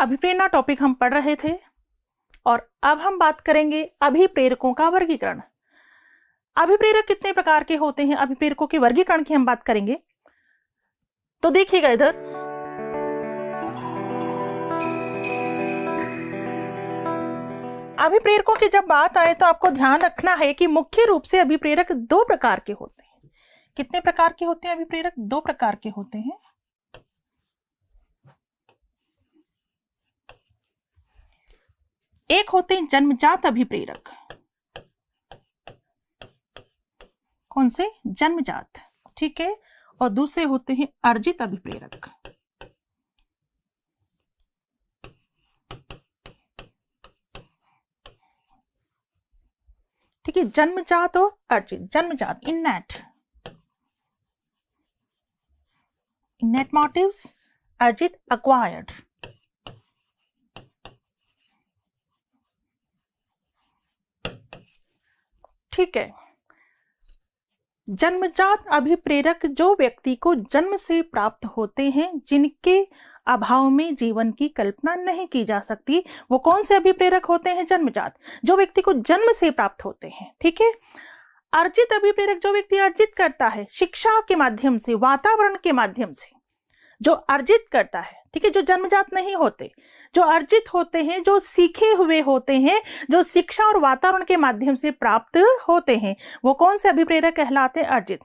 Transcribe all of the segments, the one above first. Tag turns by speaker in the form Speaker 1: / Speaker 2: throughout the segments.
Speaker 1: अभिप्रेरणा topic हम पढ़ रहे थे और अब हम बात करेंगे अभिप्रेरकों का वर्गीकरण। अभिप्रेरक कितने प्रकार के होते हैं, अभिप्रेरकों के वर्गीकरण की हम बात करेंगे। तो देखिएगा इधर, अभिप्रेरकों की जब बात आए तो आपको ध्यान रखना है कि मुख्य रूप से अभिप्रेरक दो प्रकार के होते हैं। कितने प्रकार के होते हैं अभिप्रेरक? दो प्रकार के होते हैं। एक होते हैं जन्मजात अभिप्रेरक। कौन से? जन्मजात, ठीक है। और दूसरे होते हैं अर्जित अभिप्रेरक। ठीक है, जन्मजात और अर्जित। जन्मजात इननेट मोटिव्स, अर्जित एक्वायर्ड। ठीक है, जन्मजात अभिप्रेरक जो व्यक्ति को जन्म से प्राप्त होते हैं, जिनके अभाव में जीवन की कल्पना नहीं की जा सकती, वो कौन से अभिप्रेरक होते हैं? जन्मजात, जो व्यक्ति को जन्म से प्राप्त होते हैं। ठीक है। अर्जित अभिप्रेरक जो व्यक्ति अर्जित करता है शिक्षा के माध्यम से, वातावरण के माध्यम से, जो अर्जित करता है। ठीक है, जो जन्मजात नहीं होते, जो अर्जित होते हैं, जो सीखे हुए होते हैं, जो शिक्षा और वातावरण के माध्यम से प्राप्त होते हैं, वो कौन से अभिप्रेरक कहलाते हैं? अर्जित।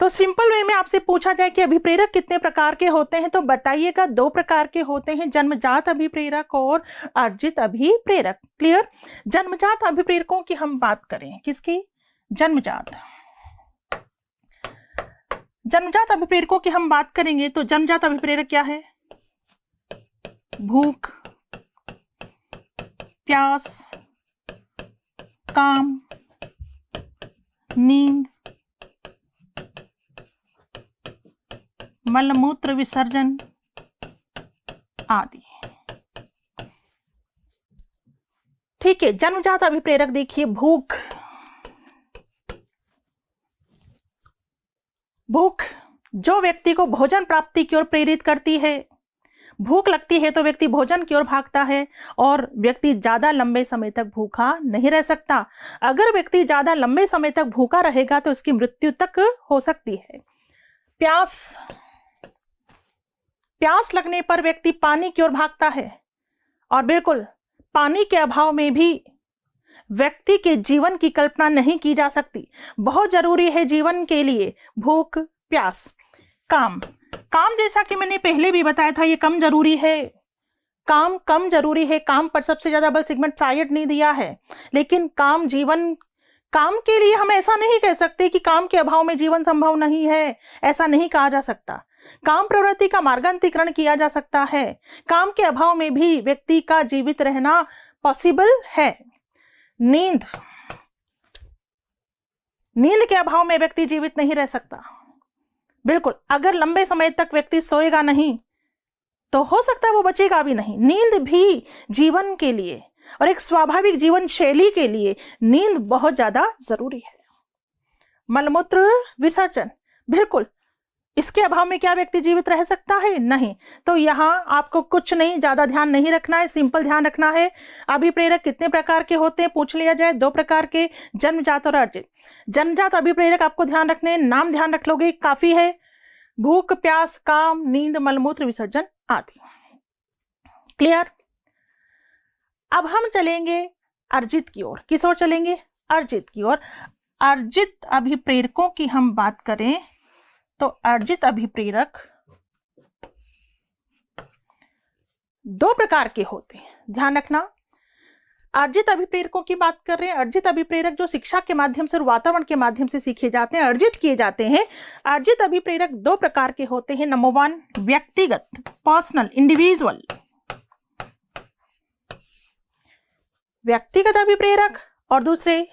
Speaker 1: तो सिंपल वे में आपसे पूछा जाए कि अभिप्रेरक कितने प्रकार के होते हैं, तो बताइएगा दो प्रकार के होते हैं, जन्मजात अभिप्रेरक और अर्जित अभिप्रेरक। क्लियर? जन्मजात अभिप्रेरकों की हम बात करें, किसकी? जन्मजात। जन्मजात अभिप्रेरकों की हम बात करेंगे तो जन्मजात अभिप्रेरक क्या है? भूख, प्यास, काम, नींद, मलमूत्र विसर्जन आदि। ठीक है, जन्मजात अभिप्रेरक देखिए, भूख। भूख जो व्यक्ति को भोजन प्राप्ति की ओर प्रेरित करती है। भूख लगती है तो व्यक्ति भोजन की ओर भागता है और व्यक्ति ज्यादा लंबे समय तक भूखा नहीं रह सकता। अगर व्यक्ति ज्यादा लंबे समय तक भूखा रहेगा तो उसकी मृत्यु तक हो सकती है। प्यास, प्यास लगने पर व्यक्ति पानी की ओर भागता है और बिल्कुल पानी के अभाव में भी व्यक्ति के जीवन की कल्पना नहीं की जा सकती। बहुत जरूरी है जीवन के लिए भूख, प्यास। काम, काम जैसा कि मैंने पहले भी बताया था, ये कम जरूरी है। काम कम जरूरी है, काम पर सबसे ज्यादा बल सिगमंड फ्रायड ने दिया है। लेकिन काम जीवन, काम के लिए हम ऐसा नहीं कह सकते कि काम के अभाव में जीवन संभव नहीं है, ऐसा नहीं कहा जा सकता। काम प्रवृत्ति का मार्गांतरीकरण किया जा सकता है। काम के अभाव में भी व्यक्ति का जीवित रहना पॉसिबल है। नींद, नींद के अभाव में व्यक्ति जीवित नहीं रह सकता। बिल्कुल, अगर लंबे समय तक व्यक्ति सोएगा नहीं तो हो सकता है वो बचेगा भी नहीं। नींद भी जीवन के लिए और एक स्वाभाविक जीवन शैली के लिए नींद बहुत ज्यादा जरूरी है। मलमूत्र विसर्जन, बिल्कुल, इसके अभाव में क्या व्यक्ति जीवित रह सकता है? नहीं। तो यहाँ आपको कुछ नहीं, ज्यादा ध्यान नहीं रखना है, सिंपल ध्यान रखना है। अभिप्रेरक कितने प्रकार के होते हैं पूछ लिया जाए, दो प्रकार के, जन्मजात और अर्जित। जन्मजात अभिप्रेरक आपको ध्यान रखने, नाम ध्यान रख लोगे काफी है। भूख, प्यास, काम, नींद, मलमूत्र विसर्जन आदि। क्लियर? अब हम चलेंगे अर्जित की ओर। किस ओर चलेंगे? अर्जित की ओर। अर्जित अभिप्रेरकों की हम बात करें तो अर्जित अभिप्रेरक दो प्रकार के होते हैं, ध्यान रखना। अर्जित अभिप्रेरकों की बात कर रहे हैं। अर्जित अभिप्रेरक जो शिक्षा के माध्यम से और वातावरण के माध्यम से सीखे जाते हैं, अर्जित किए जाते हैं। अर्जित अभिप्रेरक दो प्रकार के होते हैं। नंबर वन, व्यक्तिगत, पर्सनल, इंडिविजुअल। व्यक्तिगत अभिप्रेरक और दूसरे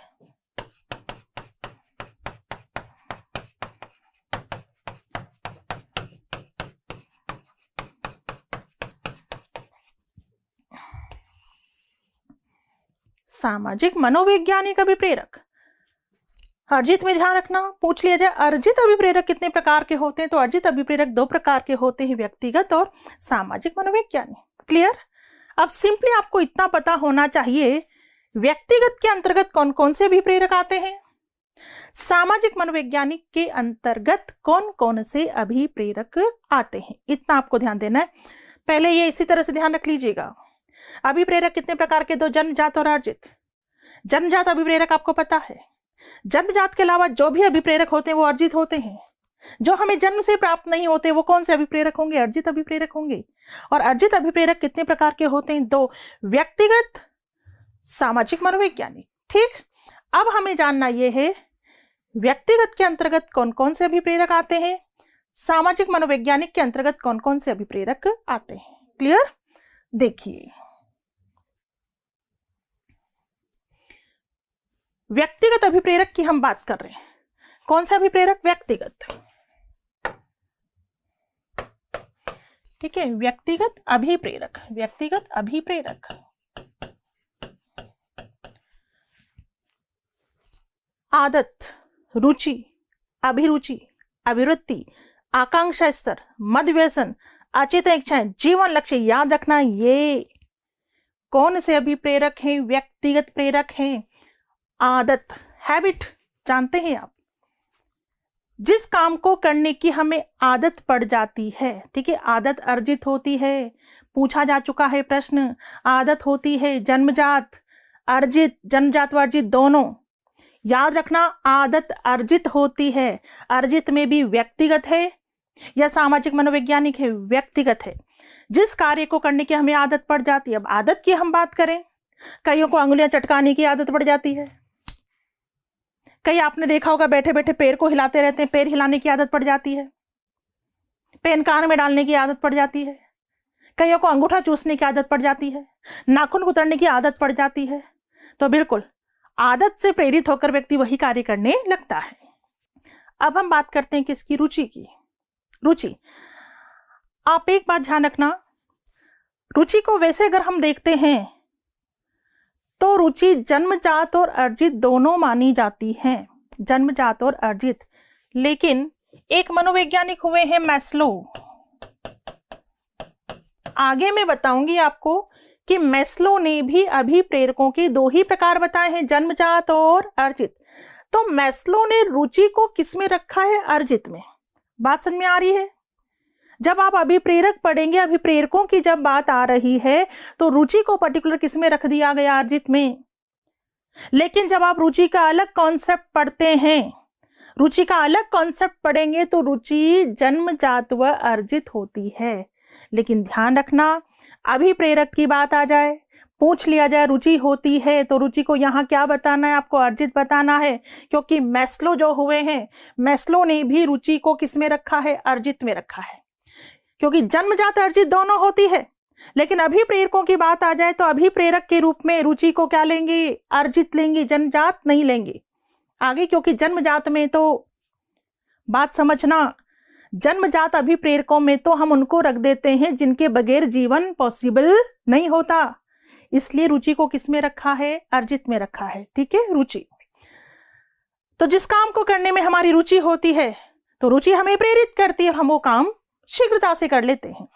Speaker 1: सामाजिक मनोवैज्ञानिक अभिप्रेरक। अर्जित में ध्यान रखना, पूछ लिया जाए अर्जित अभिप्रेरक कितने प्रकार के होते हैं, तो अर्जित अभिप्रेरक दो प्रकार के होते हैं, व्यक्तिगत और सामाजिक मनोवैज्ञानिक। क्लियर? अब सिंपली आपको इतना पता होना चाहिए, व्यक्तिगत के अंतर्गत कौन कौन से अभिप्रेरक आते हैं, सामाजिक मनोवैज्ञानिक के अंतर्गत कौन कौन से अभिप्रेरक आते हैं, इतना आपको ध्यान देना है। पहले ये इसी तरह से ध्यान रख लीजिएगा। अभिप्रेरक कितने प्रकार के? दो, जन्मजात और अर्जित। जन्मजात अभिप्रेरक आपको पता है, जन्मजात के अलावा जो भी अभिप्रेरक होते हैं वो अर्जित होते हैं। जो हमें जन्म से प्राप्त नहीं होते वो कौन से अभिप्रेरक होंगे? अर्जित अभिप्रेरक होंगे। और अर्जित अभिप्रेरक कितने प्रकार के होते हैं? दो, व्यक्तिगत, सामाजिक, मनोवैज्ञानिक। ठीक, अब हमें जानना यह है व्यक्तिगत के अंतर्गत कौन कौन से अभिप्रेरक आते हैं, सामाजिक मनोवैज्ञानिक के अंतर्गत कौन कौन से अभिप्रेरक आते हैं। क्लियर? देखिए, व्यक्तिगत अभिप्रेरक की हम बात कर रहे हैं। कौन सा अभिप्रेरक? व्यक्तिगत। ठीक है, व्यक्तिगत अभिप्रेरक। व्यक्तिगत अभिप्रेरक आदत, रुचि, अभिरुचि, अभिवृत्ति, आकांक्षा स्तर, मद व्यसन, अचेतन इच्छाएं, जीवन लक्ष्य। याद रखना, ये कौन से अभिप्रेरक हैं? व्यक्तिगत प्रेरक हैं। आदत, हैबिट, जानते हैं आप, जिस काम को करने की हमें आदत पड़ जाती है। ठीक है, आदत अर्जित होती है, पूछा जा चुका है प्रश्न। आदत होती है जन्मजात, अर्जित, जन्मजात व अर्जित दोनों। याद रखना, आदत अर्जित होती है। अर्जित में भी व्यक्तिगत है या सामाजिक मनोवैज्ञानिक है? व्यक्तिगत है। जिस कार्य को करने की हमें आदत पड़ जाती है। अब आदत की हम बात करें, कईयों को अंगुलियां चटकाने की आदत पड़ जाती है। कई आपने देखा होगा बैठे बैठे पैर को हिलाते रहते हैं, पैर हिलाने की आदत पड़ जाती है। पेन कान में डालने की आदत पड़ जाती है। कईयों को अंगूठा चूसने की आदत पड़ जाती है, नाखून कुतरने की आदत पड़ जाती है। तो बिल्कुल आदत से प्रेरित होकर व्यक्ति वही कार्य करने लगता है। अब हम बात करते हैं किसकी? रुचि की। रुचि, आप एक बात ध्यान रखना, रुचि को वैसे अगर हम देखते हैं तो रुचि जन्मजात और अर्जित दोनों मानी जाती है। जन्मजात और अर्जित। लेकिन एक मनोवैज्ञानिक हुए हैं मैस्लो। आगे मैं बताऊंगी आपको कि मैस्लो ने भी अभिप्रेरकों के दो ही प्रकार बताए हैं, जन्मजात और अर्जित। तो मैस्लो ने रुचि को किस में रखा है? अर्जित में। बात समझ में आ रही है? जब आप अभिप्रेरक पढ़ेंगे, अभिप्रेरकों की जब बात आ रही है तो रुचि को पर्टिकुलर किस में रख दिया गया? अर्जित में। लेकिन जब आप रुचि का अलग कॉन्सेप्ट पढ़ते हैं, रुचि का अलग कॉन्सेप्ट पढ़ेंगे तो रुचि जन्मजात व अर्जित होती है। लेकिन ध्यान रखना, अभिप्रेरक की बात आ जाए, पूछ लिया जाए रुचि होती है, तो रुचि को यहाँ क्या बताना है? आपको अर्जित बताना है। क्योंकि मैस्लो जो हुए हैं, मैस्लो ने भी रुचि को किस में रखा है? अर्जित में रखा है। क्योंकि जन्मजात अर्जित दोनों होती है। लेकिन अभिप्रेरकों की बात आ जाए तो अभिप्रेरक के रूप में रुचि को क्या लेंगे? अर्जित लेंगे, जन्मजात नहीं लेंगे आगे। क्योंकि जन्मजात में तो बात समझना, जन्मजात अभिप्रेरकों में तो हम उनको रख देते हैं जिनके बगैर जीवन पॉसिबल नहीं होता। इसलिए रुचि को किस में रखा है? अर्जित में रखा है। ठीक है, रुचि। तो जिस काम को करने में हमारी रुचि होती है तो रुचि हमें प्रेरित करती है और हम वो काम शीघ्रता से कर लेते हैं।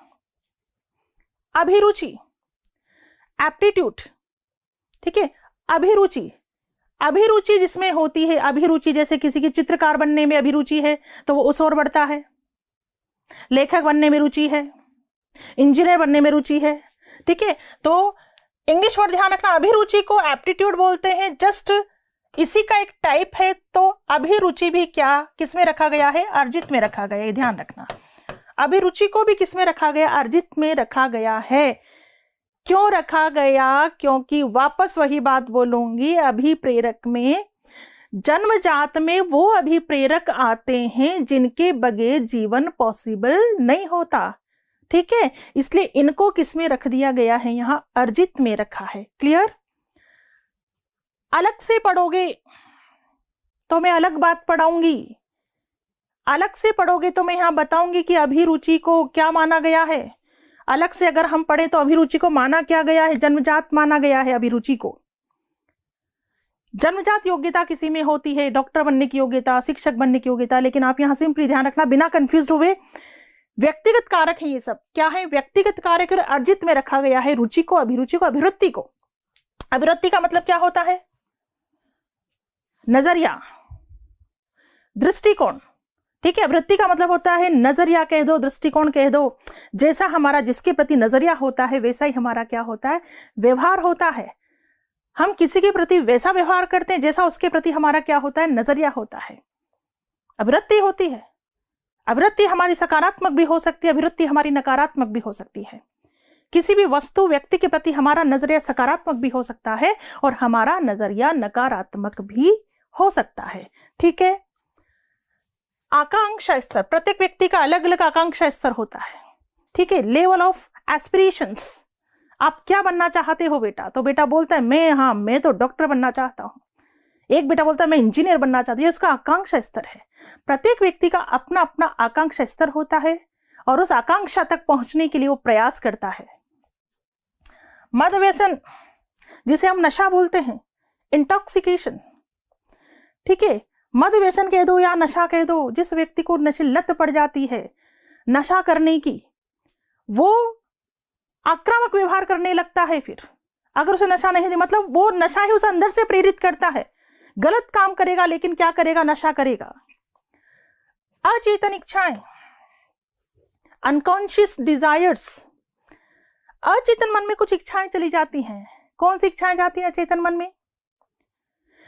Speaker 1: अभिरुचि, एप्टीट्यूड। ठीक है, अभिरुचि, अभिरुचि जिसमें होती है, अभिरुचि जैसे किसी की चित्रकार बनने में अभिरुचि है तो वो उस ओर बढ़ता है। लेखक बनने में रुचि है, इंजीनियर बनने में रुचि है। ठीक है, तो इंग्लिश वर्ड ध्यान रखना, अभिरुचि को एप्टीट्यूड बोलते हैं, जस्ट इसी का एक टाइप है। तो अभिरुचि भी क्या किस में रखा गया है? अर्जित में रखा गया है। ध्यान रखना, अभिरुचि को भी किस में रखा गया? अर्जित में रखा गया है। क्यों रखा गया? क्योंकि वापस वही बात बोलूंगी, अभिप्रेरक में, जन्मजात में वो अभिप्रेरक आते हैं जिनके बगैर जीवन पॉसिबल नहीं होता। ठीक है, इसलिए इनको किस में रख दिया गया है? यहां अर्जित में रखा है। क्लियर? अलग से पढ़ोगे तो मैं अलग बात पढ़ाऊंगी, अलग से पढ़ोगे तो मैं यहां बताऊंगी कि अभिरुचि को क्या माना गया है। अलग से अगर हम पढ़े तो अभिरुचि को माना क्या गया है? जन्मजात माना गया है अभिरुचि को। जन्मजात योग्यता किसी में होती है, डॉक्टर बनने की योग्यता, शिक्षक बनने की योग्यता। लेकिन आप यहां सिंपली ध्यान रखना, बिना कंफ्यूज हुए, व्यक्तिगत कारक है ये सब। क्या है? व्यक्तिगत कारक और अर्जित में रखा गया है रुचि को, अभिरुचि को, अभिवृत्ति को। अभिवृत्ति का मतलब क्या होता है? नजरिया, दृष्टिकोण। ठीक है, अभिवृत्ति का मतलब होता है नजरिया कह दो, दृष्टिकोण कह दो। जैसा हमारा जिसके प्रति नजरिया होता है वैसा ही हमारा क्या होता है? व्यवहार होता है। हम किसी के प्रति वैसा व्यवहार करते हैं जैसा उसके प्रति हमारा क्या होता है? नजरिया होता है, अभिवृत्ति होती है। अभिवृत्ति हमारी सकारात्मक भी हो सकती है, अभिवृत्ति हमारी नकारात्मक भी हो सकती है। किसी भी वस्तु व्यक्ति के प्रति हमारा नजरिया सकारात्मक भी हो सकता है और हमारा नजरिया नकारात्मक भी हो सकता है। ठीक है। आकांक्षा स्तर, प्रत्येक व्यक्ति का अलग अलग आकांक्षा स्तर होता है। ठीक है। लेवल ऑफ एस्पिरेशंस, आप क्या बनना चाहते हो बेटा? तो बेटा बोलता है मैं तो डॉक्टर बनना चाहता हूं। एक बेटा बोलता है मैं इंजीनियर बनना चाहता हूं। ये उसका आकांक्षा स्तर है। प्रत्येक व्यक्ति का अपना अपना आकांक्षा स्तर होता है और उस आकांक्षा तक पहुंचने के लिए वो प्रयास करता है। मद व्यसन, जिसे हम नशा बोलते हैं, इंटॉक्सिकेशन। ठीक है, मद व्यसन कह दो या नशा कह दो, जिस व्यक्ति को नशे लत पड़ जाती है नशा करने की, वो आक्रामक व्यवहार करने लगता है। फिर अगर उसे नशा नहीं दे, मतलब वो नशा ही उसे अंदर से प्रेरित करता है, गलत काम करेगा लेकिन क्या करेगा? नशा करेगा। अचेतन इच्छाएं, अनकॉन्शियस डिजायर्स। अचेतन मन में कुछ इच्छाएं चली जाती हैं। कौन सी इच्छाएं जाती हैं अचेतन मन में?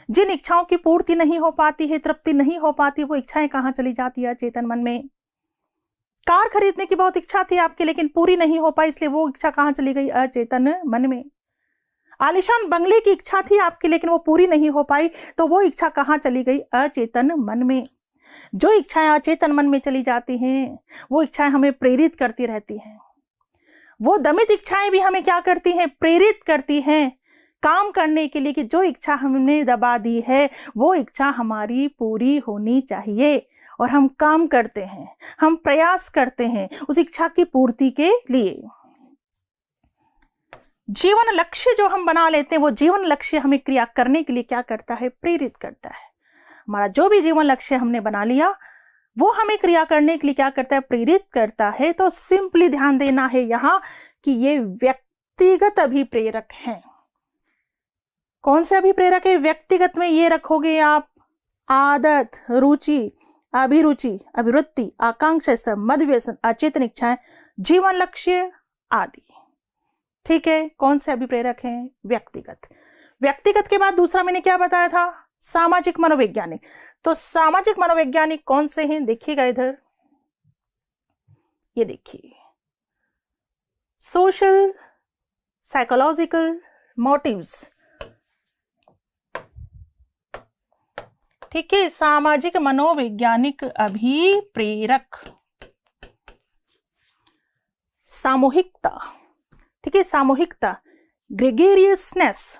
Speaker 1: जिन इच्छाओं की पूर्ति नहीं हो पाती है, तृप्ति नहीं हो पाती, वो इच्छाएं कहां चली जाती है? अचेतन मन में। कार खरीदने की बहुत इच्छा थी आपकी लेकिन पूरी नहीं हो पाई, इसलिए वो इच्छा कहां चली गई? अचेतन मन में। आलिशान बंगले की इच्छा थी आपकी लेकिन वो पूरी नहीं हो पाई, तो वो इच्छा कहां चली गई? अचेतन मन में। जो इच्छाएं अचेतन मन में चली जाती हैं वो इच्छाएं हमें प्रेरित करती रहती हैं। वो दमित इच्छाएं भी हमें क्या करती हैं? प्रेरित करती हैं काम करने के लिए कि जो इच्छा हमने दबा दी है वो इच्छा हमारी पूरी होनी चाहिए। और हम काम करते हैं, हम प्रयास करते हैं उस इच्छा की पूर्ति के लिए। जीवन लक्ष्य जो हम बना लेते हैं, वो जीवन लक्ष्य हमें क्रिया करने के लिए क्या करता है? प्रेरित करता है। हमारा जो भी जीवन लक्ष्य हमने बना लिया वो हमें क्रिया करने के लिए क्या करता है? प्रेरित करता है। तो सिंपली ध्यान देना है यहाँ कि ये व्यक्तिगत अभिप्रेरक हैं। कौन से अभिप्रेरक है? व्यक्तिगत में ये रखोगे आप आदत, रुचि, अभिरुचि, अभिवृत्ति, आकांक्षा स्तर, मद व्यसन, अचेतन इच्छाएं, जीवन लक्ष्य आदि। ठीक है। कौन से अभिप्रेरक हैं? व्यक्तिगत। व्यक्तिगत के बाद दूसरा मैंने क्या बताया था? सामाजिक मनोवैज्ञानिक। तो सामाजिक मनोवैज्ञानिक कौन से हैं? देखिएगा इधर, ये देखिए, सोशल साइकोलॉजिकल मोटिव्स। ठीक है। सामाजिक मनोवैज्ञानिक अभिप्रेरक। सामूहिकता। ठीक है, सामूहिकता, ग्रेगेरियसनेस।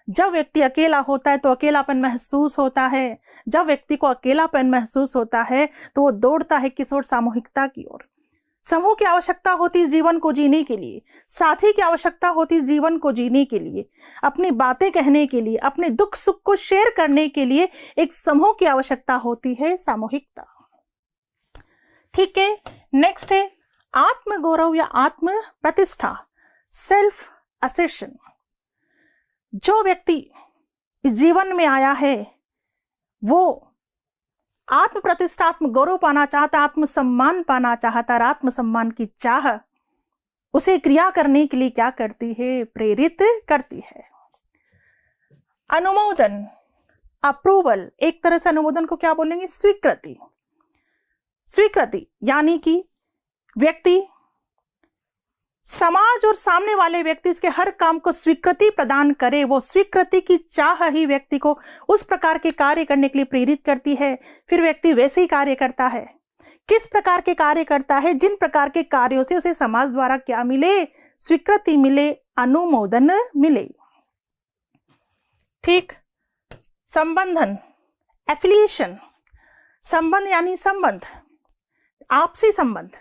Speaker 1: जब व्यक्ति अकेला होता है तो अकेलापन महसूस होता है। जब व्यक्ति को अकेलापन महसूस होता है तो वो दौड़ता है किस ओर? सामूहिकता की ओर। समूह की आवश्यकता होती है जीवन को जीने के लिए, साथी की आवश्यकता होती है जीवन को जीने के लिए, अपनी बातें कहने के लिए, अपने दुख सुख को शेयर करने के लिए एक समूह की आवश्यकता होती है, सामूहिकता। ठीक है। नेक्स्ट है आत्मगौरव या आत्म प्रतिष्ठा, सेल्फ असेर्शन। जो व्यक्ति इस जीवन में आया है वो आत्म प्रतिष्ठा, आत्म गौरव पाना चाहता, आत्मसम्मान पाना चाहता, और आत्मसम्मान की चाह उसे क्रिया करने के लिए क्या करती है? प्रेरित करती है। अनुमोदन, अप्रूवल। एक तरह से अनुमोदन को क्या बोलेंगे? स्वीकृति। स्वीकृति यानी कि व्यक्ति, समाज और सामने वाले व्यक्ति इसके हर काम को स्वीकृति प्रदान करे। वो स्वीकृति की चाह ही व्यक्ति को उस प्रकार के कार्य करने के लिए प्रेरित करती है। फिर व्यक्ति वैसे ही कार्य करता है। किस प्रकार के कार्य करता है? जिन प्रकार के कार्यों से उसे समाज द्वारा क्या मिले? स्वीकृति मिले, अनुमोदन मिले। ठीक। संबंधन, एफिलिएशन। संबंध यानी संबंध, आपसी संबंध।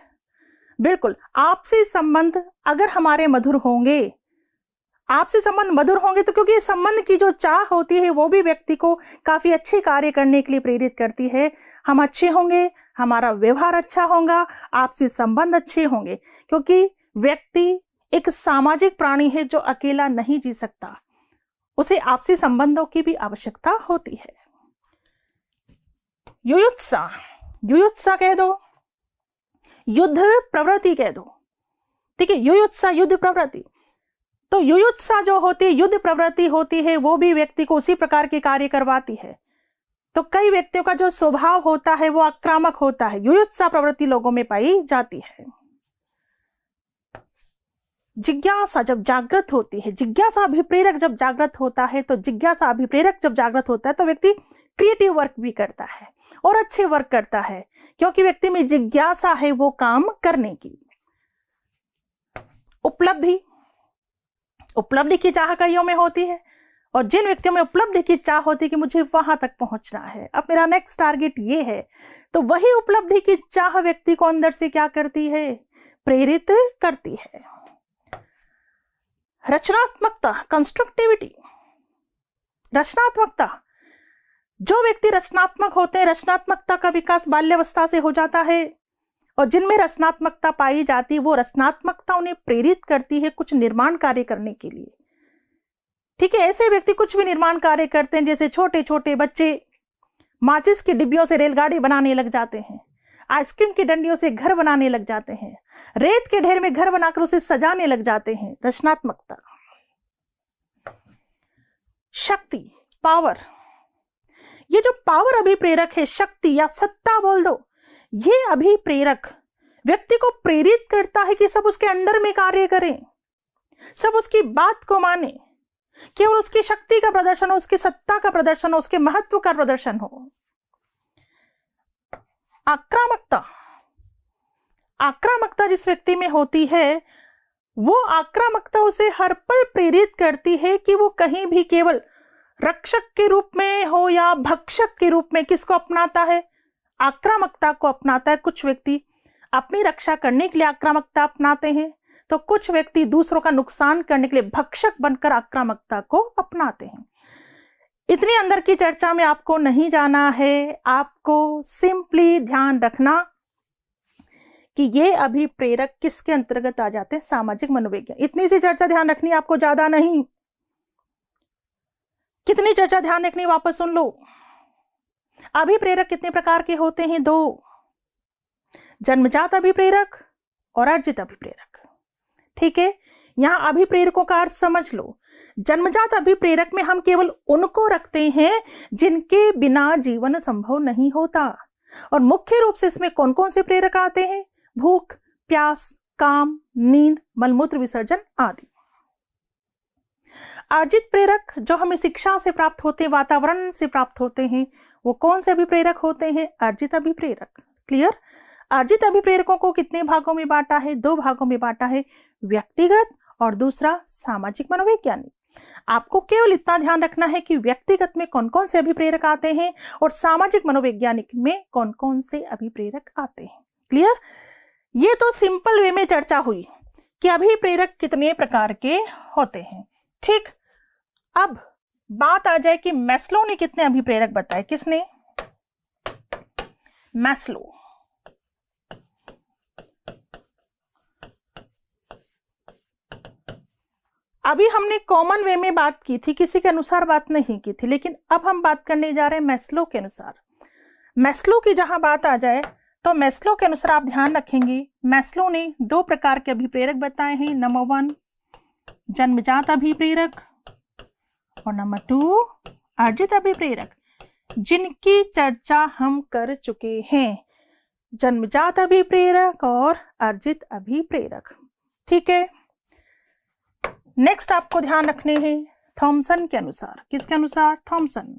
Speaker 1: बिल्कुल, आपसी संबंध अगर हमारे मधुर होंगे, आपसे संबंध मधुर होंगे तो क्योंकि इस संबंध की जो चाह होती है वो भी व्यक्ति को काफी अच्छे कार्य करने के लिए प्रेरित करती है। हम अच्छे होंगे, हमारा व्यवहार अच्छा होगा, आपसी संबंध अच्छे होंगे, क्योंकि व्यक्ति एक सामाजिक प्राणी है जो अकेला नहीं जी सकता, उसे आपसी संबंधों की भी आवश्यकता होती है। युयुत्सा, युयुत्सा कह दो, युद्ध प्रवृत्ति कह दो, ठीक है। युयुत्सा युद्ध प्रवृत्ति, तो युयुत्सा जो होती है, युद्ध प्रवृत्ति होती है, वो भी व्यक्ति को उसी प्रकार के कार्य करवाती है। तो कई व्यक्तियों का जो स्वभाव होता है वो आक्रामक होता है, युयुत्सा प्रवृत्ति लोगों में पाई जाती है। जिज्ञासा जब जागृत होती है, जिज्ञासा अभिप्रेरक जब जागृत होता है, तो जिज्ञासा अभिप्रेरक जब जागृत होता है तो व्यक्ति क्रिएटिव वर्क भी करता है और अच्छे वर्क करता है, क्योंकि व्यक्ति में जिज्ञासा है वो काम करने की। उपलब्धि, उपलब्धि की चाह कईयों में होती है, और जिन व्यक्तियों में उपलब्धि की चाह होती है कि मुझे वहां तक पहुंचना है, अब मेरा नेक्स्ट टारगेट ये है, तो वही उपलब्धि की चाह व्यक्ति को अंदर से क्या करती है, प्रेरित करती है। रचनात्मकता, कंस्ट्रक्टिविटी, रचनात्मकता, जो व्यक्ति रचनात्मक होते हैं, रचनात्मकता का विकास बाल्यावस्था से हो जाता है, और जिनमें रचनात्मकता पाई जाती है वो रचनात्मकता उन्हें प्रेरित करती है कुछ निर्माण कार्य करने के लिए, ठीक है। ऐसे व्यक्ति कुछ भी निर्माण कार्य करते हैं, जैसे छोटे छोटे बच्चे माचिस की डिब्बियों से रेलगाड़ी बनाने लग जाते हैं, आइसक्रीम की डंडियों से घर बनाने लग जाते हैं, रेत के ढेर में घर बनाकर उसे सजाने लग जाते हैं। रचनात्मकता। शक्ति, पावर, ये जो पावर अभिप्रेरक है, शक्ति या सत्ता बोल दो, ये अभिप्रेरक व्यक्ति को प्रेरित करता है कि सब उसके अंडर में कार्य करें, सब उसकी बात को माने, केवल उसकी शक्ति का प्रदर्शन हो, उसकी सत्ता का प्रदर्शन हो, उसके महत्व का प्रदर्शन हो। आक्रामकता, आक्रामकता जिस व्यक्ति में होती है, वो आक्रामकता उसे हर पल प्रेरित करती है कि वो कहीं भी केवल रक्षक के रूप में हो या भक्षक के रूप में किसको अपनाता है, आक्रामकता को अपनाता है। कुछ व्यक्ति अपनी रक्षा करने के लिए आक्रामकता अपनाते हैं, तो कुछ व्यक्ति दूसरों का नुकसान करने के लिए भक्षक बनकर आक्रामकता को अपनाते हैं। इतनी अंदर की चर्चा में आपको नहीं जाना है, आपको सिंपली ध्यान रखना कि ये अभिप्रेरक किसके अंतर्गत आ जाते हैं, सामाजिक मनोविज्ञान। इतनी सी चर्चा ध्यान रखनी, आपको ज्यादा नहीं। कितनी चर्चा ध्यान रखनी, वापस सुन लो। अभिप्रेरक कितने प्रकार के होते हैं, 2, जन्मजात अभिप्रेरक और अर्जित अभिप्रेरक, ठीक है। यहां अभिप्रेरकों का अर्थ समझ लो। जन्मजात अभिप्रेरक में हम केवल उनको रखते हैं जिनके बिना जीवन संभव नहीं होता, और मुख्य रूप से इसमें कौन कौन से प्रेरक आते हैं, भूख, प्यास, काम, नींद, मलमूत्र विसर्जन आदि। अर्जित प्रेरक जो हमें शिक्षा से प्राप्त होते हैं, वातावरण से प्राप्त होते हैं, वो कौन से अभिप्रेरक होते हैं, अर्जित अभिप्रेरक। क्लियर। अर्जित अभिप्रेरकों को कितने भागों में बांटा है, 2 भागों में बांटा है, व्यक्तिगत और दूसरा सामाजिक मनोवैज्ञानिक। आपको केवल इतना ध्यान रखना है कि व्यक्तिगत में कौन कौन से अभिप्रेरक आते हैं और सामाजिक मनोवैज्ञानिक में कौन कौन से अभिप्रेरक आते हैं। क्लियर। ये तो सिंपल वे में चर्चा हुई कि अभिप्रेरक कितने प्रकार के होते हैं, ठीक। अब बात आ जाए कि मैस्लो ने कितने अभिप्रेरक बताए। किसने, मैस्लो। अभी हमने कॉमन वे में बात की थी, किसी के अनुसार बात नहीं की थी, लेकिन अब हम बात करने जा रहे हैं मैस्लो के अनुसार। मैस्लो की जहां बात आ जाए तो मैस्लो के अनुसार आप ध्यान रखेंगे, मैस्लो ने 2 प्रकार के अभिप्रेरक बताए हैं। नंबर 1 जन्मजात अभिप्रेरक और नंबर 2 अर्जित अभिप्रेरक, जिनकी चर्चा हम कर चुके हैं। जन्मजात अभिप्रेरक और अर्जित अभिप्रेरक, ठीक है। नेक्स्ट आपको ध्यान रखने हैं थॉमसन के अनुसार। किसके अनुसार, थॉमसन।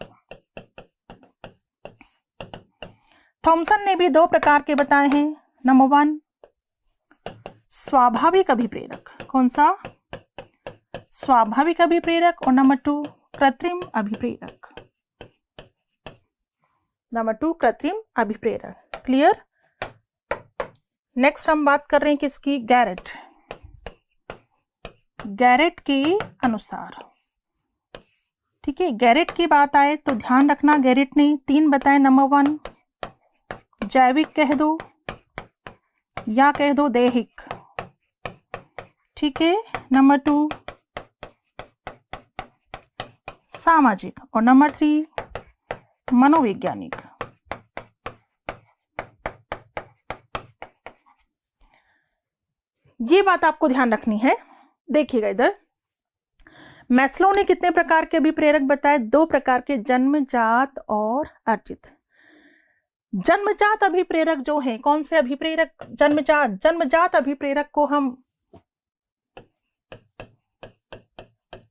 Speaker 1: थॉमसन ने भी 2 प्रकार के बताए हैं। नंबर 1 स्वाभाविक अभिप्रेरक। कौन सा, स्वाभाविक अभिप्रेरक। और नंबर 2 कृत्रिम अभिप्रेरक। नंबर 2 कृत्रिम अभिप्रेरक। क्लियर। नेक्स्ट हम बात कर रहे हैं किसकी, गैरेट। गैरेट के अनुसार, ठीक है, गैरेट की बात आए तो ध्यान रखना गैरेट ने 3 बताए। नंबर 1 जैविक कह दो या कह दो दैहिक, ठीक है। नंबर 2 सामाजिक और नंबर 3 मनोवैज्ञानिक। ये बात आपको ध्यान रखनी है। देखिएगा इधर, मैस्लो ने कितने प्रकार के अभिप्रेरक बताए? 2 प्रकार के, जन्मजात और अर्जित। जन्मजात अभिप्रेरक जो है, कौन से अभिप्रेरक? जन्मजात अभिप्रेरक को हम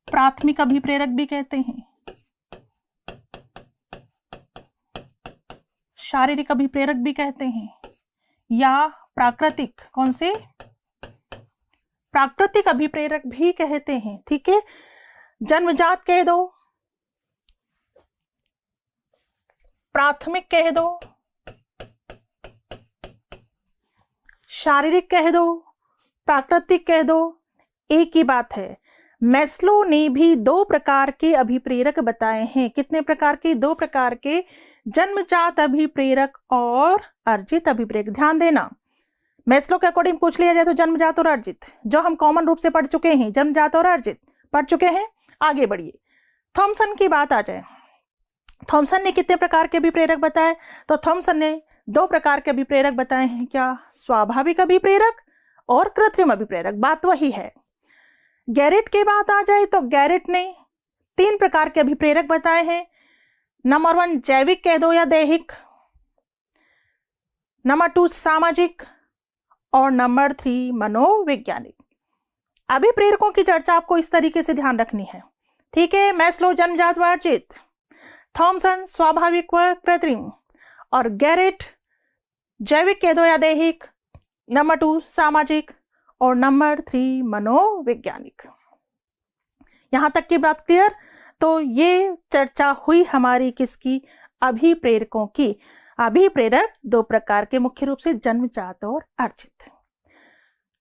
Speaker 1: प्राथमिक अभिप्रेरक भी कहते हैं, शारीरिक अभिप्रेरक भी कहते हैं, या प्राकृतिक, कौन से? प्राकृतिक अभिप्रेरक भी कहते हैं, ठीक है। जन्मजात कह दो, प्राथमिक कह दो, शारीरिक कह दो, प्राकृतिक कह दो, एक ही बात है। मैस्लो ने भी 2 प्रकार के अभिप्रेरक बताए हैं। कितने प्रकार के? 2 प्रकार के, जन्मजात अभिप्रेरक और अर्जित अभिप्रेरक। ध्यान देना, मैस्लो के अकॉर्डिंग पूछ लिया जाए तो जन्मजात और अर्जित, जो हम कॉमन रूप से पढ़ चुके हैं, जन्मजात और अर्जित पढ़ चुके हैं। आगे बढ़िए, थॉमसन की बात आ जाए। थॉमसन ने कितने प्रकार के अभिप्रेरक बताए? तो थॉमसन ने 2 प्रकार के अभिप्रेरक बताए हैं। क्या? स्वाभाविक अभिप्रेरक और कृत्रिम अभिप्रेरक। बात वही है। गैरेट की बात आ जाए तो गैरेट ने 3 प्रकार के अभिप्रेरक बताए हैं। नंबर 1 जैविक कह दो या दैहिक, नंबर 2 सामाजिक और नंबर 3 मनोवैज्ञानिक। अभिप्रेरकों की चर्चा आपको इस तरीके से ध्यान रखनी है, ठीक है। मैस्लो जन्मजात व अर्जित, थॉमसन स्वाभाविक व कृत्रिम, और गैरेट जैविक कह दो या दैहिक, नंबर 2 सामाजिक और नंबर 3 मनोवैज्ञानिक। यहां तक की बात क्लियर? तो ये चर्चा हुई हमारी किसकी? अभिप्रेरकों की। अभिप्रेरक 2 प्रकार के, मुख्य रूप से जन्मजात और अर्जित।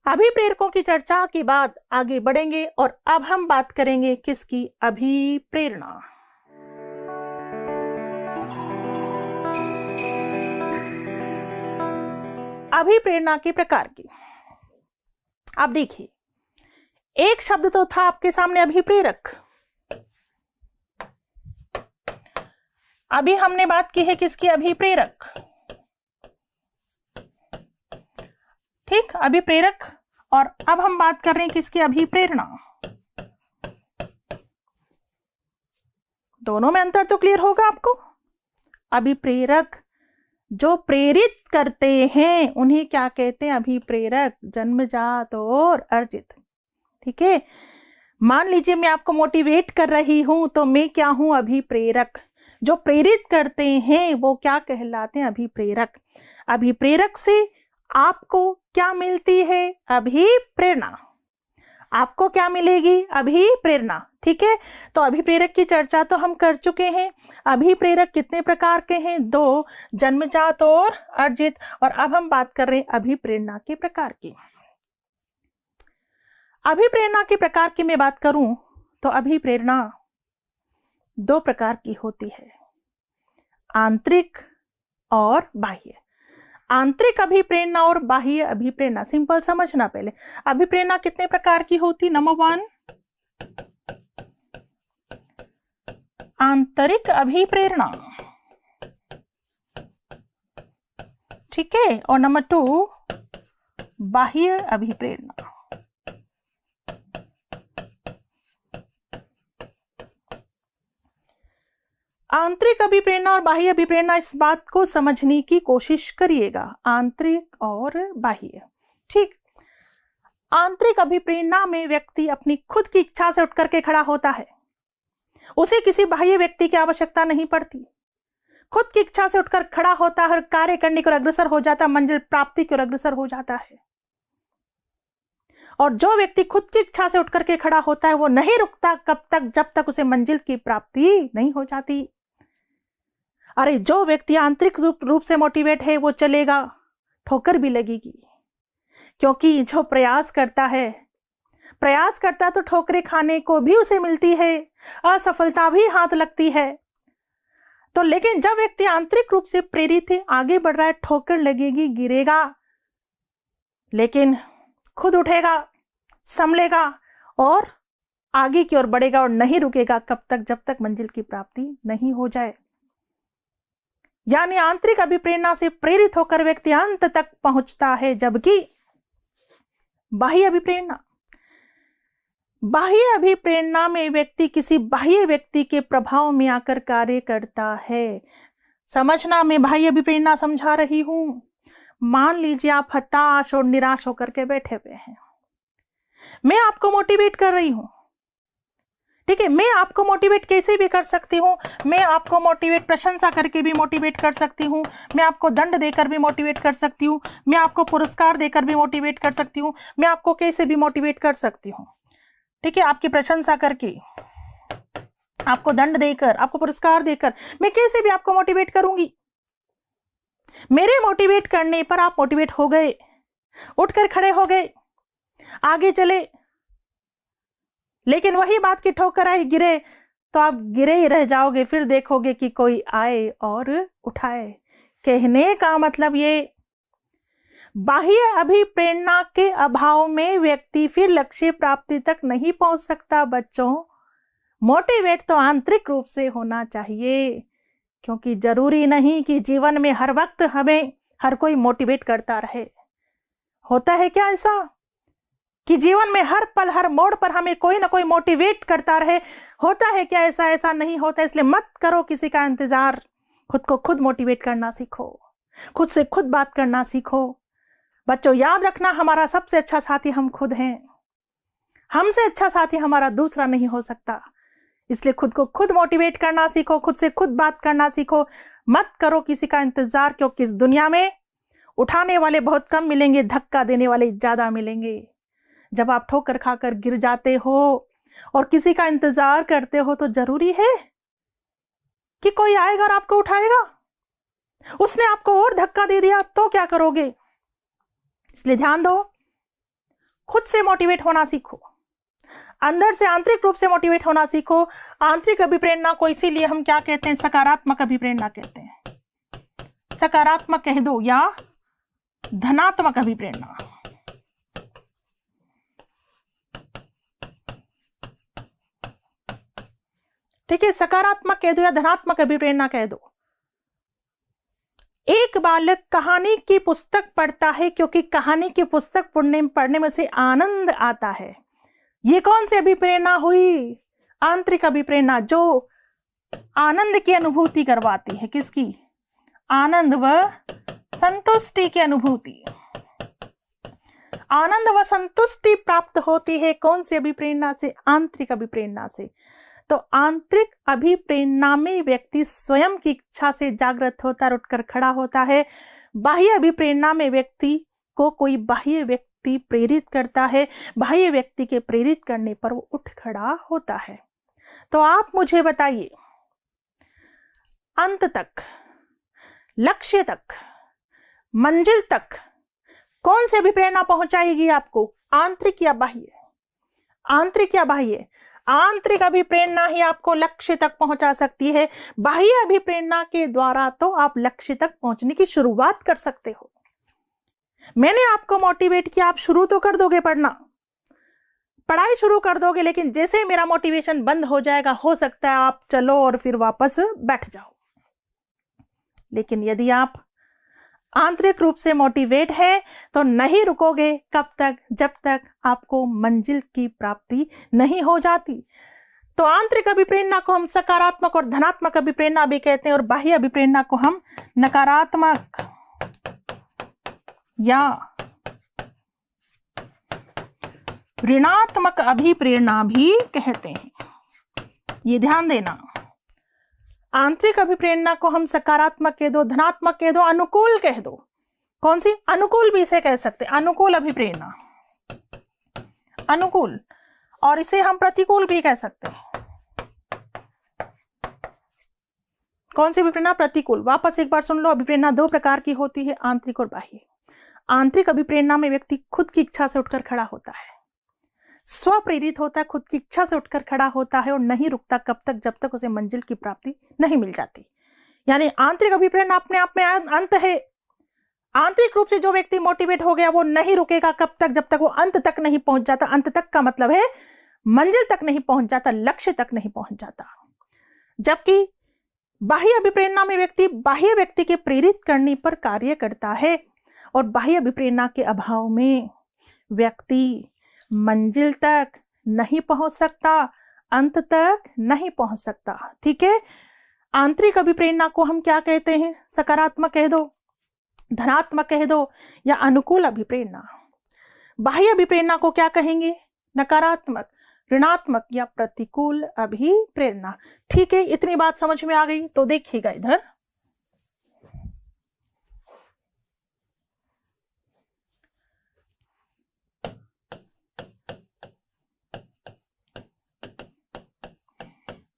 Speaker 1: अभिप्रेरकों की चर्चा के बाद आगे बढ़ेंगे और अब हम बात करेंगे किसकी? अभिप्रेरणा। अभिप्रेरणा के प्रकार की। अब देखिए, एक शब्द तो था आपके सामने अभिप्रेरक। अभी हमने बात की है किसकी? अभिप्रेरक, ठीक, अभिप्रेरक। और अब हम बात कर रहे हैं किसकी? अभिप्रेरणा। दोनों में अंतर तो क्लियर होगा आपको। अभिप्रेरक जो प्रेरित करते हैं उन्हें क्या कहते हैं? अभिप्रेरक, जन्मजात और अर्जित, ठीक है। मान लीजिए मैं आपको मोटिवेट कर रही हूं तो मैं क्या हूं? अभिप्रेरक। जो प्रेरित करते हैं वो क्या कहलाते हैं? अभिप्रेरक। अभिप्रेरक से आपको क्या मिलती है? अभिप्रेरणा। आपको क्या मिलेगी? अभिप्रेरणा, ठीक है। तो अभिप्रेरक की चर्चा तो हम कर चुके हैं। अभिप्रेरक कितने प्रकार के हैं? 2, जन्मजात और अर्जित। और अब हम बात कर रहे हैं अभिप्रेरणा के प्रकार की। अभिप्रेरणा के प्रकार की मैं बात करूं तो अभिप्रेरणा 2 प्रकार की होती है, आंतरिक और बाह्य। आंतरिक अभिप्रेरणा और बाह्य अभिप्रेरणा, सिंपल समझना पहले। अभिप्रेरणा कितने प्रकार की होती? नंबर 1 आंतरिक अभिप्रेरणा, ठीक है, और नंबर 2 बाह्य अभिप्रेरणा। आंतरिक अभिप्रेरणा और बाह्य अभिप्रेरणा, इस बात को समझने की कोशिश करिएगा। आंतरिक और बाह्य, ठीक। आंतरिक अभिप्रेरणा में व्यक्ति अपनी खुद की इच्छा से उठ करके खड़ा होता है, उसे किसी बाह्य व्यक्ति की आवश्यकता नहीं पड़ती। खुद की इच्छा से उठकर खड़ा होता है और कार्य करने की ओर अग्रसर हो जाता है, मंजिल प्राप्ति की ओर अग्रसर हो जाता है। और जो व्यक्ति खुद की इच्छा से उठ करके खड़ा होता है वो नहीं रुकता कब तक? जब तक उसे मंजिल की प्राप्ति नहीं हो जाती। अरे जो व्यक्ति आंतरिक रूप से मोटिवेट है वो चलेगा, ठोकर भी लगेगी, क्योंकि जो प्रयास करता है, प्रयास करता है तो ठोकरें खाने को भी उसे मिलती है, असफलता भी हाथ लगती है। तो लेकिन जब व्यक्ति आंतरिक रूप से प्रेरित है, आगे बढ़ रहा है, ठोकर लगेगी, गिरेगा, लेकिन खुद उठेगा, संभलेगा और आगे की ओर बढ़ेगा और नहीं रुकेगा कब तक, जब तक मंजिल की प्राप्ति नहीं हो जाए। यानी आंतरिक अभिप्रेरणा से प्रेरित होकर व्यक्ति अंत तक पहुंचता है, जबकि बाह्य अभिप्रेरणा में व्यक्ति किसी बाह्य व्यक्ति के प्रभाव में आकर कार्य करता है। समझना, मैं बाह्य अभिप्रेरणा समझा रही हूं। मान लीजिए आप हताश और निराश होकर के बैठे हुए हैं, मैं आपको मोटिवेट कर रही हूं, ठीक है। मैं आपको मोटिवेट कैसे भी कर सकती हूँ, मैं आपको मोटिवेट प्रशंसा करके भी मोटिवेट कर सकती हूँ, मैं आपको दंड देकर भी मोटिवेट कर सकती हूँ, मैं आपको पुरस्कार देकर भी मोटिवेट कर सकती हूँ, मैं आपको कैसे भी मोटिवेट कर सकती हूँ, ठीक है। आपकी प्रशंसा करके, आपको दंड देकर, आपको पुरस्कार देकर, मैं कैसे भी आपको मोटिवेट करूंगी। मेरे मोटिवेट करने पर आप मोटिवेट हो गए, उठकर खड़े हो गए, आगे चले। लेकिन वही बात की ठोकर आई, गिरे, तो आप गिरे ही रह जाओगे, फिर देखोगे कि कोई आए और उठाए। कहने का मतलब ये, बाह्य अभिप्रेरणा के अभाव में व्यक्ति फिर लक्ष्य प्राप्ति तक नहीं पहुंच सकता। बच्चों, मोटिवेट तो आंतरिक रूप से होना चाहिए, क्योंकि जरूरी नहीं कि जीवन में हर वक्त हमें हर कोई मोटिवेट करता रहे। होता है क्या ऐसा कि जीवन में हर पल हर मोड़ पर हमें कोई ना कोई मोटिवेट करता रहे? होता है क्या ऐसा? ऐसा नहीं होता। इसलिए मत करो किसी का इंतजार, खुद को खुद मोटिवेट करना सीखो, खुद से खुद बात करना सीखो। बच्चों, याद रखना, हमारा सबसे अच्छा साथी हम खुद हैं। हमसे अच्छा साथी हमारा दूसरा नहीं हो सकता। इसलिए खुद को खुद मोटिवेट करना सीखो, खुद से खुद बात करना सीखो। मत करो किसी का इंतजार, क्योंकि इस दुनिया में उठाने वाले बहुत कम मिलेंगे, धक्का देने वाले ज्यादा मिलेंगे। जब आप ठोकर खाकर गिर जाते हो और किसी का इंतजार करते हो, तो जरूरी है कि कोई आएगा और आपको उठाएगा। उसने आपको और धक्का दे दिया तो क्या करोगे? इसलिए ध्यान दो, खुद से मोटिवेट होना सीखो, अंदर से आंतरिक रूप से मोटिवेट होना सीखो। आंतरिक अभिप्रेरणा को इसीलिए हम क्या कहते हैं? सकारात्मक अभिप्रेरणा कहते हैं। सकारात्मक कह दो या धनात्मक अभिप्रेरणा। ठीक है, सकारात्मक कह दो या धनात्मक अभिप्रेरणा कह दो। एक बालक कहानी की पुस्तक पढ़ता है क्योंकि कहानी की पुस्तक पढ़ने में से आनंद आता है। ये कौन सी अभिप्रेरणा हुई? आंतरिक अभिप्रेरणा, जो आनंद की अनुभूति करवाती है। किसकी? आनंद व संतुष्टि की अनुभूति। आनंद व संतुष्टि प्राप्त होती है कौन सी अभिप्रेरणा से? आंतरिक अभिप्रेरणा से। तो आंतरिक अभिप्रेरणा में व्यक्ति स्वयं की इच्छा से जागृत होता है, उठकर खड़ा होता है। बाह्य अभिप्रेरणा में व्यक्ति को कोई बाह्य व्यक्ति प्रेरित करता है, बाह्य व्यक्ति के प्रेरित करने पर वो उठ खड़ा होता है। तो आप मुझे बताइए, अंत तक, लक्ष्य तक, मंजिल तक कौन सी अभिप्रेरणा पहुंचाएगी आपको? आंतरिक या बाह्य? आंतरिक या बाह्य? आंतरिक अभिप्रेरणा ही आपको लक्ष्य तक पहुंचा सकती है। बाह्य अभिप्रेरणा के द्वारा तो आप लक्ष्य तक पहुंचने की शुरुआत कर सकते हो। मैंने आपको मोटिवेट किया, आप शुरू तो कर दोगे पढ़ना, पढ़ाई शुरू कर दोगे, लेकिन जैसे ही मेरा मोटिवेशन बंद हो जाएगा, हो सकता है आप चलो और फिर वापस बैठ जाओ। लेकिन यदि आप आंतरिक रूप से मोटिवेट है तो नहीं रुकोगे। कब तक? जब तक आपको मंजिल की प्राप्ति नहीं हो जाती। तो आंतरिक अभिप्रेरणा को हम सकारात्मक और धनात्मक अभिप्रेरणा भी कहते हैं, और बाह्य अभिप्रेरणा को हम नकारात्मक या ऋणात्मक अभिप्रेरणा भी कहते हैं। ये ध्यान देना, आंतरिक अभिप्रेरणा को हम सकारात्मक कह दो, धनात्मक कह दो, अनुकूल कह दो। कौन सी? अनुकूल भी इसे कह सकते हैं, अनुकूल अभिप्रेरणा, अनुकूल। और इसे हम प्रतिकूल भी कह सकते हैं। कौन सी अभिप्रेरणा? प्रतिकूल। वापस एक बार सुन लो, अभिप्रेरणा दो प्रकार की होती है, आंतरिक और बाह्य। आंतरिक अभिप्रेरणा में व्यक्ति खुद की इच्छा से उठकर खड़ा होता है, स्वप्रेरित होता है, खुद की इच्छा से उठकर खड़ा होता है और नहीं रुकता कब तक, जब तक उसे मंजिल की प्राप्ति नहीं मिल जाती। यानी आंतरिक अभिप्रेरणा अपने आप में अंत है। आंतरिक रूप से जो व्यक्ति मोटिवेट हो गया वो नहीं रुकेगा कब तक, जब तक वो अंत तक नहीं पहुंच जाता। अंत तक का मतलब है मंजिल तक नहीं पहुंच जाता, लक्ष्य तक नहीं पहुंच जाता। जबकि बाह्य अभिप्रेरणा में व्यक्ति बाह्य व्यक्ति के प्रेरित करने पर कार्य करता है और बाह्य अभिप्रेरणा के अभाव में व्यक्ति मंजिल तक नहीं पहुंच सकता, अंत तक नहीं पहुंच सकता। ठीक है, आंतरिक अभिप्रेरणा को हम क्या कहते हैं? सकारात्मक कह दो, धनात्मक कह दो या अनुकूल अभिप्रेरणा। बाह्य अभिप्रेरणा को क्या कहेंगे? नकारात्मक, ऋणात्मक या प्रतिकूल अभिप्रेरणा। ठीक है, इतनी बात समझ में आ गई। तो देखिएगा इधर,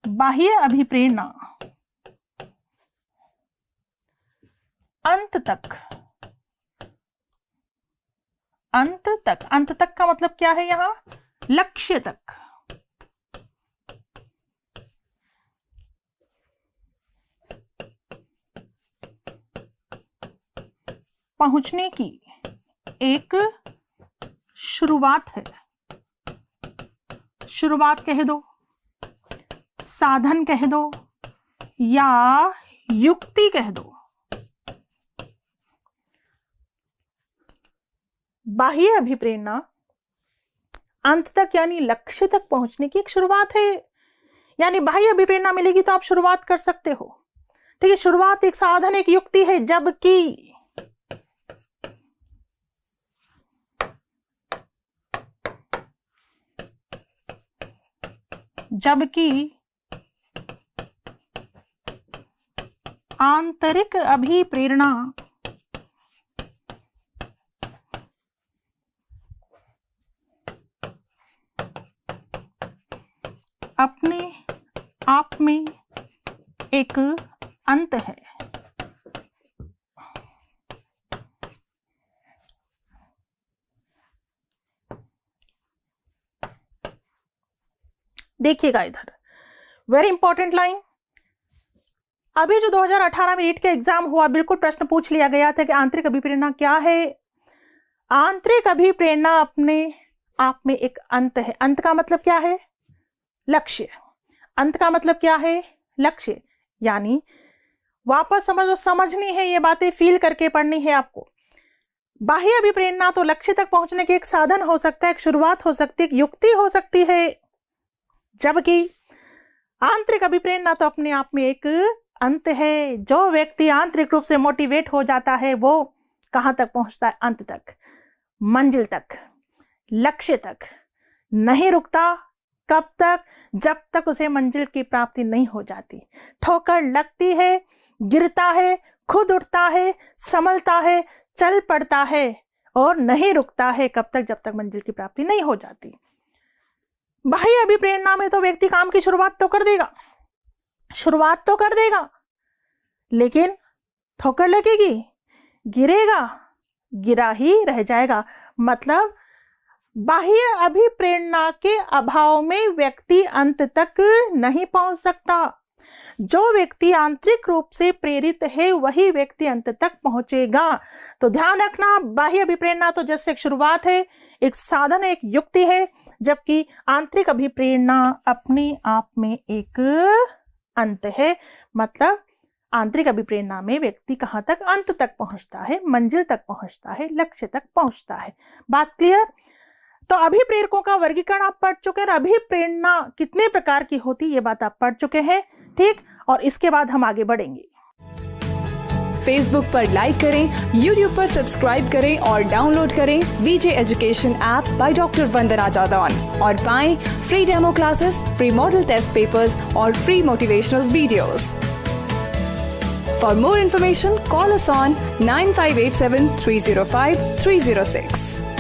Speaker 1: बाह्य अभिप्रेरणा अंत तक, अंत तक, अंत तक का मतलब क्या है? यहां लक्ष्य तक। पहुंचने की एक शुरुआत है। शुरुआत कह दो, साधन कह दो या युक्ति कह दो। बाह्य अभिप्रेरणा अंत तक यानी लक्ष्य तक पहुंचने की एक शुरुआत है। यानी बाह्य अभिप्रेरणा मिलेगी तो आप शुरुआत कर सकते हो। ठीक है, शुरुआत एक साधन, एक युक्ति है। जबकि आंतरिक अभिप्रेरणा अपने आप में एक अंत है। देखिएगा इधर, वेरी इंपॉर्टेंट लाइन। अभी जो 2018 में नीट का एग्जाम हुआ, बिल्कुल प्रश्न पूछ लिया गया था कि आंतरिक अभिप्रेरणा क्या है। आंतरिक अभिप्रेरणा अपने आप में एक अंत है। अंत का मतलब क्या है? लक्ष्य। अंत का मतलब क्या है? लक्ष्य। यानी वापस समझनी है ये बातें, फील करके पढ़नी है आपको। बाह्य अभिप्रेरणा तो लक्ष्य तक पहुंचने के एक साधन हो सकता है, एक शुरुआत हो सकती है, एक युक्ति हो सकती है। जबकि आंतरिक अभिप्रेरणा तो अपने आप में एक अंत है। जो व्यक्ति आंतरिक रूप से मोटिवेट हो जाता है वो कहां तक पहुंचता है? अंत तक, मंजिल तक, लक्ष्य तक। नहीं रुकता कब तक? जब तक उसे मंजिल की प्राप्ति नहीं हो जाती। ठोकर लगती है, गिरता है, खुद उठता है, संभलता है, चल पड़ता है और नहीं रुकता है कब तक? जब तक मंजिल की प्राप्ति नहीं हो जाती। बाह्य अभिप्रेरणा में तो व्यक्ति काम की शुरुआत तो कर देगा, शुरुआत तो कर देगा, लेकिन ठोकर लगेगी, गिरेगा, गिरा ही रह जाएगा। मतलब बाह्य अभिप्रेरणा के अभाव में व्यक्ति अंत तक नहीं पहुंच सकता। जो व्यक्ति आंतरिक रूप से प्रेरित है वही व्यक्ति अंत तक पहुंचेगा। तो ध्यान रखना, बाह्य अभिप्रेरणा तो जैसे एक शुरुआत है, एक साधन है, एक युक्ति है, जबकि आंतरिक अभिप्रेरणा अपने आप में एक अंत है। मतलब आंतरिक अभिप्रेरणा में व्यक्ति कहां तक? अंत तक पहुंचता है, मंजिल तक पहुंचता है, लक्ष्य तक पहुंचता है। बात क्लियर? तो अभिप्रेरकों का वर्गीकरण आप पढ़ चुके हैं। अभिप्रेरणा कितने प्रकार की होती है ये बात आप पढ़ चुके हैं। ठीक, और इसके बाद हम आगे बढ़ेंगे।
Speaker 2: फेसबुक पर लाइक करें, यूट्यूब पर सब्सक्राइब करें और डाउनलोड करें VJ education app by doctor Vandana Jadaun और पाएं free demo classes, free model test papers और free motivational videos. For more information call us on 9587 305 306।